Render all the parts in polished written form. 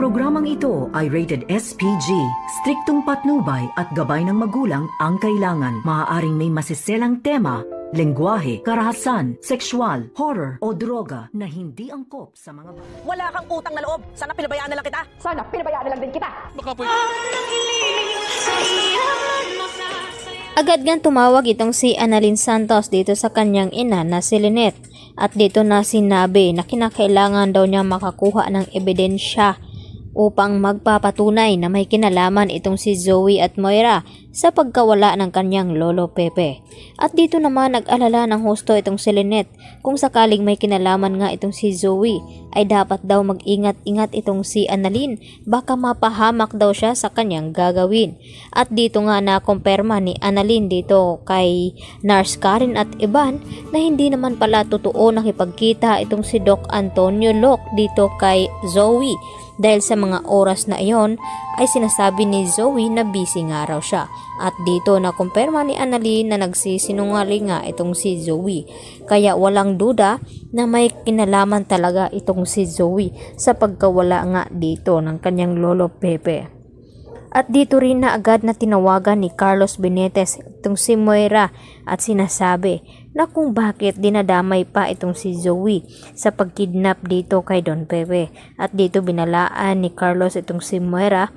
programang ito ay rated SPG. Striktong patnubay at gabay ng magulang ang kailangan. Maaaring may masiselang tema, lengguwahe, karahasan, sexual, horror o droga na hindi angkop sa mga bata. Wala kang utang na loob. Sana pinabayaan na lang kita. Sana pinabayaan na lang din kita. Baka po. Agad ngang tumawag itong si Annalyn Santos dito sa kanyang ina na si Lynette. At dito na sinabi na kinakailangan daw niya makakuha ng ebidensya upang magpapatunay na may kinalaman itong si Zoe at Moira sa pagkawala ng kanyang lolo Pepe. At dito naman nag-alala ng husto itong si Lynette kung sakaling may kinalaman nga itong si Zoe ay dapat daw mag-ingat-ingat itong si Annalyn, baka mapahamak daw siya sa kanyang gagawin. At dito nga na-kumpirma ni Annalyn dito kay Nurse Karen at Ivan na hindi naman pala totoo nakipagkita itong si Doc Antonio Locke dito kay Zoe. Dahil sa mga oras na iyon ay sinasabi ni Zoe na busy nga raw siya. At dito na kumpirma ni Annalyn na nagsisinungaling nga itong si Zoe. Kaya walang duda na may kinalaman talaga itong si Zoe sa pagkawala nga dito ng kanyang lolo Pepe. At dito rin na agad na tinawagan ni Carlos Benitez itong si Moira at sinasabi na kung bakit dinadamay pa itong si Zoe sa pagkidnap dito kay Don Pepe. At dito binalaan ni Carlos itong si Moira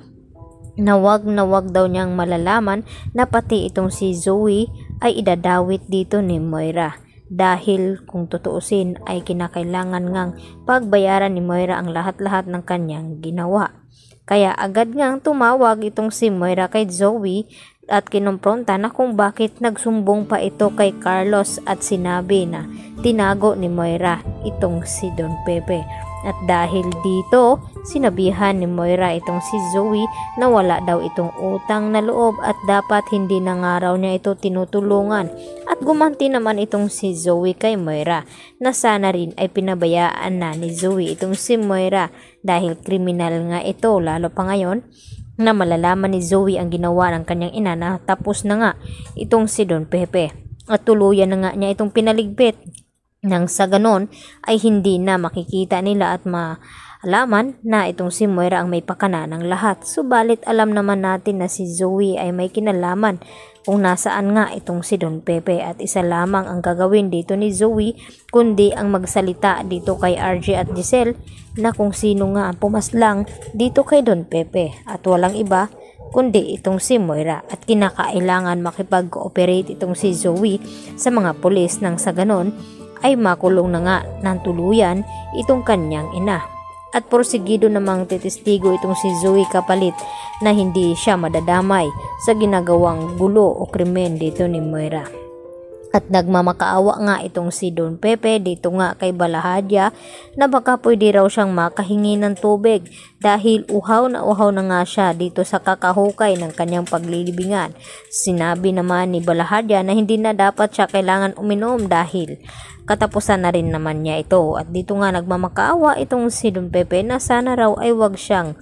na wag daw niyang malalaman na pati itong si Zoe ay idadawit dito ni Moira. Dahil kung tutuusin ay kinakailangan ngang pagbayaran ni Moira ang lahat-lahat ng kanyang ginawa. Kaya agad ngang tumawag itong si Moira kay Zoe at kinumpronta na kung bakit nagsumbong pa ito kay Carlos at sinabi na tinago ni Moira itong si Don Pepe. At dahil dito, sinabihan ni Moira itong si Zoe na wala daw itong utang na loob at dapat hindi na nga raw niya ito tinutulungan. At gumanti naman itong si Zoe kay Moira na sana rin ay pinabayaan na ni Zoe itong si Moira dahil kriminal nga ito, lalo pa ngayon na malalaman ni Zoe ang ginawa ng kanyang ina na tapos na nga itong si Don Pepe. At tuluyan na nga niya itong pinaligpit. Nang sa ganon ay hindi na makikita nila at malaman na itong si Moira ang may pakana ng lahat. Subalit alam naman natin na si Zoe ay may kinalaman kung nasaan nga itong si Don Pepe at isa lamang ang gagawin dito ni Zoe kundi ang magsalita dito kay RJ at Giselle na kung sino nga ang pumaslang dito kay Don Pepe at walang iba kundi itong si Moira at kinakailangan makipag-cooperate itong si Zoe sa mga pulis nang sa ganon ay makulong na nga ng tuluyan itong kanyang ina. At porsigido namang testigo itong si Zoe kapalit na hindi siya madadamay sa ginagawang gulo o krimen dito ni Moira. At nagmamakaawa nga itong si Don Pepe dito nga kay Balahadya na baka pwede raw siyang makahingi ng tubig dahil uhaw na nga siya dito sa kakahukay ng kanyang paglilibingan. Sinabi naman ni Balahadya na hindi na dapat siya kailangan uminom dahil katapusan na rin naman niya ito. At dito nga nagmamakaawa itong si Don Pepe na sana raw ay wag siyang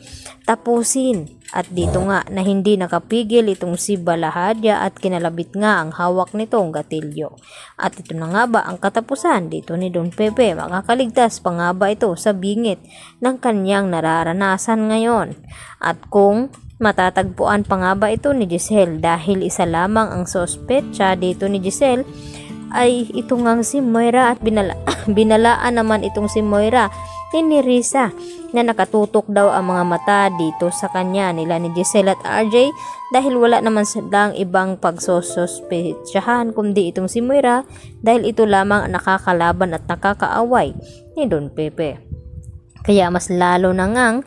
tapusin. At dito nga na hindi nakapigil itong si Balahadya at kinalabit nga ang hawak nitong gatilyo. At ito na nga ba ang katapusan dito ni Don Pepe? Makakaligtas pa nga ba ito sa bingit ng kanyang nararanasan ngayon? At kung matatagpuan pa nga ba ito ni Giselle dahil isa lamang ang sospetsa dito ni Giselle ay ito ngang si Moira at binalaan naman itong si Moira ni Risa na nakatutok daw ang mga mata dito sa kanya nila ni Giselle at RJ dahil wala naman silang ibang pagsosospetsahan kundi itong si Moira dahil ito lamang ang nakakalaban at nakakaaway ni Don Pepe. Kaya mas lalo na ngang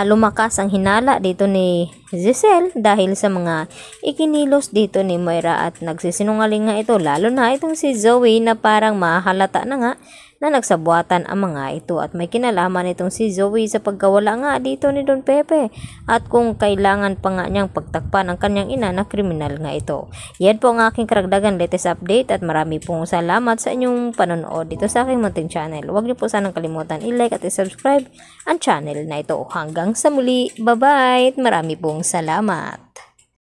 lumakas ang hinala dito ni Giselle dahil sa mga ikinilos dito ni Moira at nagsisinungaling nga ito lalo na itong si Zoe na parang mahalata na nga na nagsabuatan ang mga ito at may kinalaman itong si Zoe sa pagkawala nga dito ni Don Pepe at kung kailangan pa nga niyang pagtakpan ang kanyang ina na kriminal nga ito. Yan po ang aking karagdagan latest update at marami pong salamat sa inyong panonood dito sa aking munting channel. Huwag niyo po sanang kalimutan i-like at i-subscribe ang channel na ito. Hanggang sa muli, bye bye! Marami pong salamat!